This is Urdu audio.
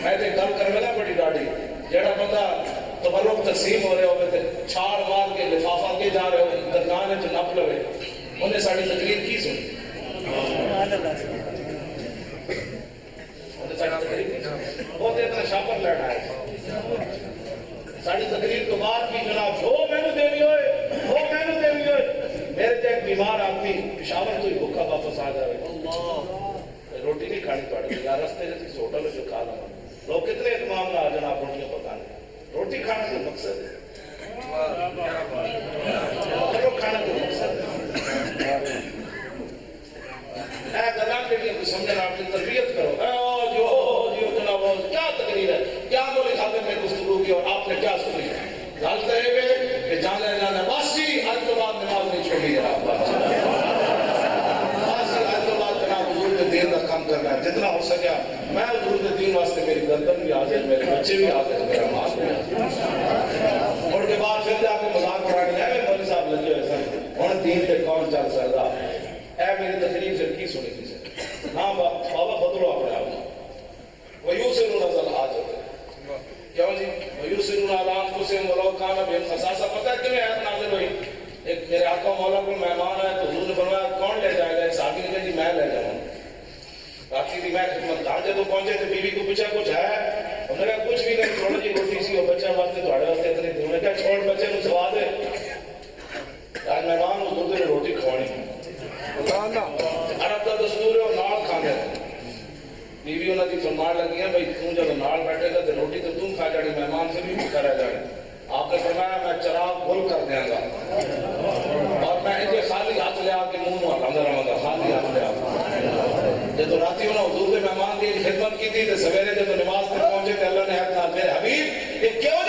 میں تے گل کرے نا بڑی ڈاڈی جڑا بندہ تبرک تقسیم ہو رہے ہوئے تے چھاڑ مار کے لفافہ کے جا رہے ہوئے درمیان وچ نپ لوے انہیں ساری تقریر کی سنی وہ تے اتنا شاپر لینا ہے ساری تقریر تو بعد بھی جناب وہ میں نے دینی ہوئے وہ میں نے دینی ہوئے میرے تے ایک بیمار آدمی پشاور تو ہی بھوکا واپس آ جائے روٹی نہیں کھانی پڑی یا رستے سے کسی ہوٹل جو کھا لوں لوگ کتنے اہتمام نہ جناب روٹیاں پکانے روٹی کھانا تو مقصد ہے کھانا تو مقصد ہے اے گلان کے لیے سمجھنا اپنی تربیت کرو جو جناب کیا تقریر ہے کیا بولے کھاتے میں گفتگو کی اور آپ نے کیا سنی گل کرے ہوئے کہ جانے جانے باسی آج تو بعد نماز نہیں چھوڑی ہے آپ دین کا کام کرنا ہے جتنا ہو سکیا میں حضور کے دین واسطے میری گردن بھی حاضر میرے بچے بھی حاضر میرا ماں بھی حاضر اور کے بعد پھر جا کے مذاق کرانے ہے مولوی صاحب لگے ہوئے سن ہن دین تے کون چل سکدا اے میری تقریر سے کی سنی تھی ہاں بابا بدلو اپنے آپ ویوسرون ذل حاجت کیوں جی ویوسرون علی انفسہم ولو کان بہم خصاصہ پتہ ہے کیوں آیت نازل ہوئی ایک میرے آقا مولا کو مہمان ہے تو حضور نے فرمایا کون لے جائے گا ایک صحابی نے کہا جی میں لے جاؤں باقی دی میں خدمت کار جب پہنچے تو بیوی کو پوچھا کچھ ہے انہوں نے کہا کچھ بھی نہیں چھوڑو جی روٹی سی اور بچہ واسطے تھوڑے واسطے اتنی انہوں نے کہا چھوڑ بچے کو سوا دے آج مہمان حضور نے روٹی کھوانی عرب کا دستور ہے اور نال کھانے بیوی انہوں نے فرمان لگی ہے بھائی تم جب نال بیٹھے گا تو روٹی تو تم کھا جاڑی مہمان سے بھی بھوکا رہ جائے آپ نے فرمایا میں چراغ گل کر دیا گا اور میں انہیں خالی ہاتھ لے آ کے منہ ہلاتا رہا گا خالی ہاتھ لے آ جب راتی انہوں نے حضور کے مہمان کی خدمت کی تھی تو سویرے جب نماز میں پہنچے تو اللہ نے حق میرے حبیب یہ کیوں